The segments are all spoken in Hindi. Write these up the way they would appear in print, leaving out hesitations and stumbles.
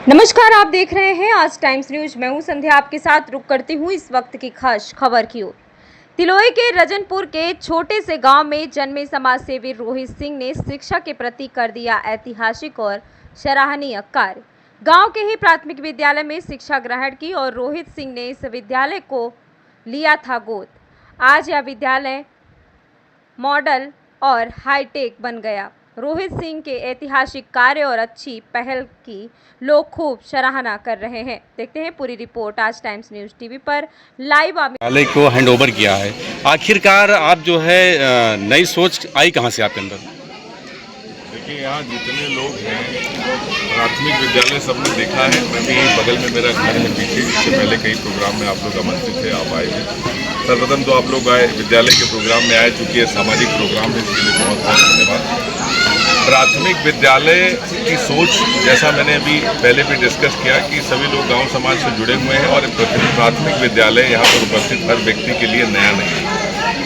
नमस्कार, आप देख रहे हैं आज टाइम्स न्यूज। मैं हूं संध्या, आपके साथ रुक करती हूं इस वक्त की खास खबर की ओर। तिलोई के रजनपुर के छोटे से गांव में जन्मे समाज सेवी रोहित सिंह ने शिक्षा के प्रति कर दिया ऐतिहासिक और सराहनीय कार्य। गांव के ही प्राथमिक विद्यालय में शिक्षा ग्रहण की और रोहित सिंह ने इस विद्यालय को लिया था गोद। आज यह विद्यालय मॉडल और हाईटेक बन गया। रोहित सिंह के ऐतिहासिक कार्य और अच्छी पहल की लोग खूब सराहना कर रहे हैं। देखते हैं पूरी रिपोर्ट आज टाइम्स न्यूज टीवी पर लाइव। विद्यालय को हैंड ओवर किया है। आखिरकार आप जो है नई सोच आई कहाँ से आपके अंदर? देखिए, यहाँ जितने लोग हैं प्राथमिक विद्यालय सबने देखा है। मैं भी बगल में मेरा घर है पीछे, इससे पहले कई प्रोग्राम में आप लोग आमंत्रित थे, आप आए थे। सर्वप्रथम तो आप लोग आए, विद्यालय के प्रोग्राम में आए, चूँकि ये सामाजिक प्रोग्राम है, इसके लिए बहुत बहुत धन्यवाद। प्राथमिक विद्यालय की सोच, जैसा मैंने अभी पहले भी डिस्कस किया, कि सभी लोग गांव समाज से जुड़े हुए हैं और प्राथमिक विद्यालय यहाँ पर उपस्थित हर व्यक्ति के लिए नया नहीं है।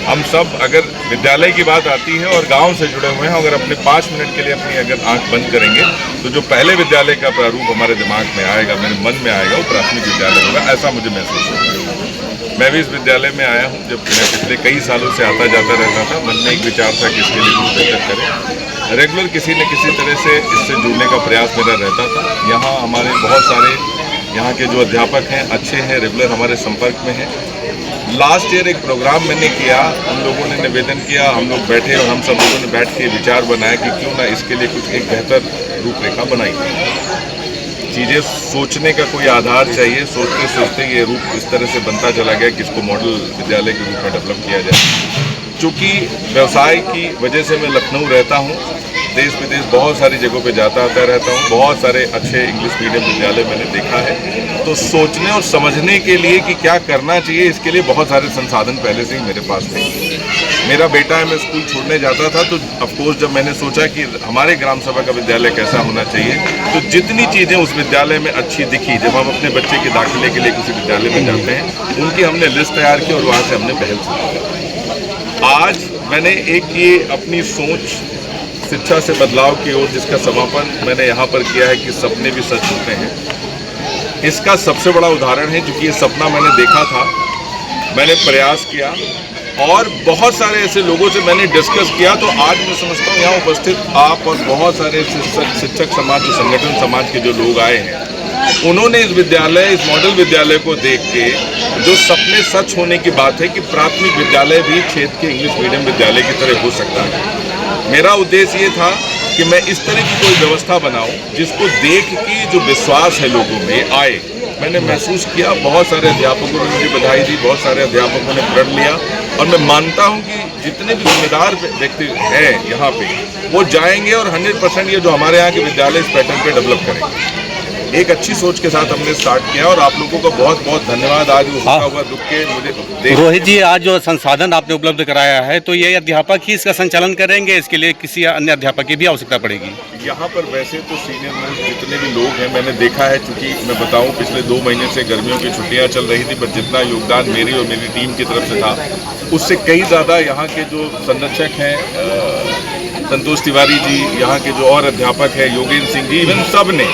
हम सब अगर विद्यालय की बात आती है और गांव से जुड़े हुए हैं, अगर अपने 5 मिनट के लिए अपनी अगर आंख बंद करेंगे तो जो पहले विद्यालय का प्रारूप हमारे दिमाग में आएगा, मेरे मन में आएगा, वो प्राथमिक विद्यालय होगा। ऐसा मुझे महसूस होता है। मैं भी इस विद्यालय में आया हूँ, जब मैं पिछले कई सालों से आता जाता रहता था। मन में एक विचार था कि इसके लिए कुछ बेहतर करें। रेगुलर किसी न किसी तरह से इससे जुड़ने का प्रयास मेरा रहता था। यहाँ हमारे बहुत सारे यहाँ के जो अध्यापक हैं अच्छे हैं, रेगुलर हमारे संपर्क में हैं। लास्ट ईयर एक प्रोग्राम मैंने किया, हम लोगों ने निवेदन किया, हम लोग बैठे और हम सब लोगों ने बैठ के विचार बनाया कि क्यों ना इसके लिए कुछ एक बेहतर रूपरेखा बनाई। चीज़ें सोचने का कोई आधार चाहिए। सोचते सोचते ये रूप इस तरह से बनता चला गया कि इसको मॉडल विद्यालय के रूप में डेवलप किया जाए। चूँकि व्यवसाय की वजह से मैं लखनऊ रहता हूँ, देश विदेश बहुत सारी जगहों पे जाता आता रहता हूँ, बहुत सारे अच्छे इंग्लिश मीडियम विद्यालय मैंने देखा है। तो सोचने और समझने के लिए कि क्या करना चाहिए, इसके लिए बहुत सारे संसाधन पहले से ही मेरे पास थे। मेरा बेटा है, मैं स्कूल छोड़ने जाता था, तो ऑफकोर्स जब मैंने सोचा कि हमारे ग्राम सभा का विद्यालय कैसा होना चाहिए, तो जितनी चीज़ें उस विद्यालय में अच्छी दिखी, जब हम अपने बच्चे के दाखिले के लिए किसी विद्यालय में जाते हैं, उनकी हमने लिस्ट तैयार की और वहाँ से हमने पहल शुरू। आज मैंने एक ये अपनी सोच शिक्षा से बदलाव की ओर, जिसका समापन मैंने यहाँ पर किया है कि सपने भी सच होते हैं, इसका सबसे बड़ा उदाहरण है। क्योंकि ये सपना मैंने देखा था, मैंने प्रयास किया और बहुत सारे ऐसे लोगों से मैंने डिस्कस किया। तो आज मैं समझता हूँ यहाँ उपस्थित आप और बहुत सारे शिक्षक समाज, जो संगठन समाज के जो लोग आए हैं, उन्होंने इस विद्यालय, इस मॉडल विद्यालय को देख के जो सपने सच होने की बात है कि प्राथमिक विद्यालय भी क्षेत्र के इंग्लिश मीडियम विद्यालय की तरह हो सकता है। मेरा उद्देश्य ये था कि मैं इस तरह की कोई व्यवस्था बनाऊं जिसको देख के जो विश्वास है लोगों में आए। मैंने महसूस किया, बहुत सारे अध्यापकों ने मुझे बधाई दी, बहुत सारे अध्यापकों ने प्रण लिया और मैं मानता हूं कि जितने भी जिम्मेदार व्यक्ति हैं यहाँ पे, वो जाएंगे और 100% ये जो हमारे यहाँ के विद्यालय इस पैटर्न पे डेवलप करेंगे। एक अच्छी सोच के साथ हमने स्टार्ट किया और आप लोगों का बहुत बहुत धन्यवाद। आज रुका हुआ रुक के मुझे रोहित जी, आज जो संसाधन आपने उपलब्ध कराया है, तो ये अध्यापक ही इसका संचालन करेंगे? इसके लिए किसी अन्य अध्यापक की भी आवश्यकता पड़ेगी? यहाँ पर वैसे तो सीनियर मोस्ट जितने भी लोग हैं मैंने देखा है। चूँकि मैं बताऊँ, पिछले 2 महीने से गर्मियों की छुट्टियाँ चल रही थी, पर जितना योगदान मेरी और मेरी टीम की तरफ से था, उससे कई ज़्यादा यहाँ के जो संरक्षक हैं, संतोष तिवारी जी, यहाँ के जो और अध्यापक हैं, योगेंद्र सिंह जी, इवन सब ने,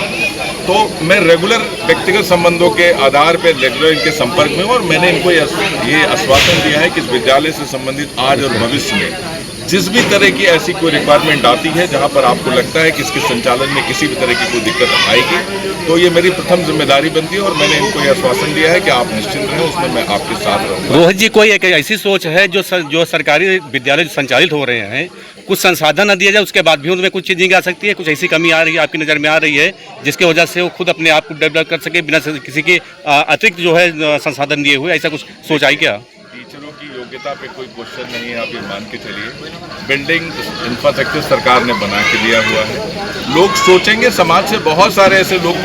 तो मैं रेगुलर व्यक्तिगत संबंधों के आधार पर रेगुलर इनके संपर्क में हूँ और मैंने इनको ये आश्वासन दिया है कि इस विद्यालय से संबंधित आज और भविष्य में जिस भी तरह की ऐसी कोई रिक्वायरमेंट आती है, जहाँ पर आपको लगता है कि इसके संचालन में किसी भी तरह की कोई दिक्कत आएगी, तो ये मेरी प्रथम जिम्मेदारी बनती है और मैंने इनको ये आश्वासन दिया है कि आप निश्चिंत रहें, उसमें मैं आपके साथ रहूँगा। रोहित जी, कोई एक ऐसी सोच है जो सरकारी विद्यालय संचालित हो रहे हैं, कुछ संसाधन न दिया जाए, उसके बाद भी उनमें कुछ चीज़ें आ सकती है? कुछ ऐसी कमी आ रही है, आपकी नज़र में आ रही है, जिसकी वजह से वो खुद अपने आप को डेवलप कर सके बिना किसी के अतिरिक्त जो है संसाधन दिए हुए? ऐसा कुछ सोच आई क्या? टीचरों की योग्यता पे कोई क्वेश्चन नहीं है, आप ये मान के चलिए। बिल्डिंग इंफ्रास्ट्रक्चर सरकार ने बना के दिया हुआ है। लोग सोचेंगे, समाज से बहुत सारे ऐसे लोग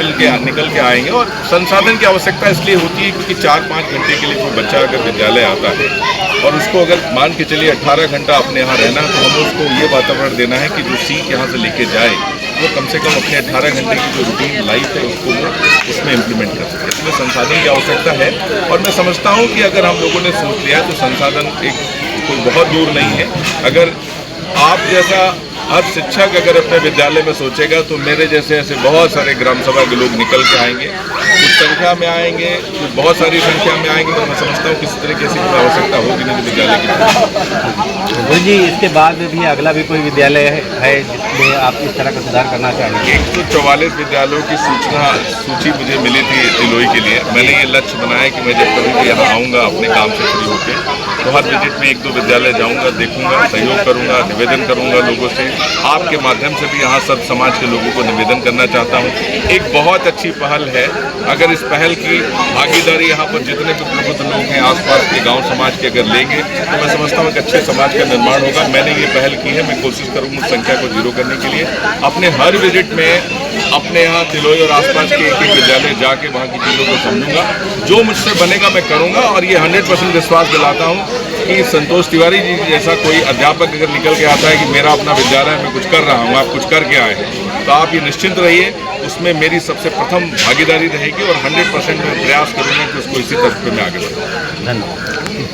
निकल के आएंगे और संसाधन की आवश्यकता इसलिए होती है क्योंकि 4-5 घंटे के लिए कोई बच्चा अगर विद्यालय आता है और उसको अगर मान के चलिए 18 घंटा अपने यहाँ रहना, तो हमें उसको ये वातावरण देना है कि जो सीख यहाँ से लेके जाए, वो कम से कम अपने 18 घंटे की जो रूटीन लाइफ है उसको वो उसमें इम्प्लीमेंट कर सके। इसमें संसाधन की आवश्यकता है और मैं समझता हूँ कि अगर हम लोगों ने सोच लिया तो संसाधन एक कोई बहुत दूर नहीं है। अगर आप जैसा हर शिक्षक अगर अपने विद्यालय में सोचेगा तो मेरे जैसे ऐसे बहुत सारे ग्राम सभा के लोग निकल के आएंगे, कुछ संख्या में आएंगे, कुछ बहुत सारी संख्या में आएंगे, तो मैं समझता हूँ किसी तरीके से आवश्यकता होगी नहीं विद्यालय की। गुरु जी, इसके बाद भी अगला भी कोई विद्यालय है जिसमें आप इस तरह का सुधार करना चाहेंगे? 144 विद्यालयों की सूची मुझे मिली थी तिलोई के लिए। मैंने ये लक्ष्य बनाया कि मैं जब कभी भी यहाँ आऊँगा अपने काम से फ्री होकर, तो हर विजिट में 1-2 विद्यालय जाऊँगा, देखूँगा, सहयोग करूँगा, निवेदन करूँगा लोगों से। आपके माध्यम से भी यहाँ सब समाज के लोगों को निवेदन करना चाहता हूँ। एक बहुत अच्छी पहल है, अगर इस पहल की भागीदारी यहाँ पर जितने भी प्रबुद्ध लोग हैं आसपास के गांव समाज के अगर लेंगे तो मैं समझता हूँ कि अच्छे समाज का निर्माण होगा। मैंने ये पहल की है, मैं कोशिश करूँगा संख्या को 0 करने के लिए। अपने हर विजिट में अपने यहाँ तिलोई और आसपास के एक विद्यालय जाके वहाँ की चीज़ों को समझूंगा, जो मुझसे बनेगा मैं करूँगा। और ये 100% विश्वास दिलाता हूँ कि संतोष तिवारी जी जैसा कोई अध्यापक अगर निकल के आता है कि मेरा अपना विद्यालय मैं कुछ कर रहा हूँ, आप कुछ करके आए हैं, तो आप ये निश्चिंत रहिए, उसमें मेरी सबसे प्रथम भागीदारी रहेगी और 100% मैं प्रयास करूँगा कि उसको इसी तरह में आगे बढ़ाऊँ। धन्यवाद।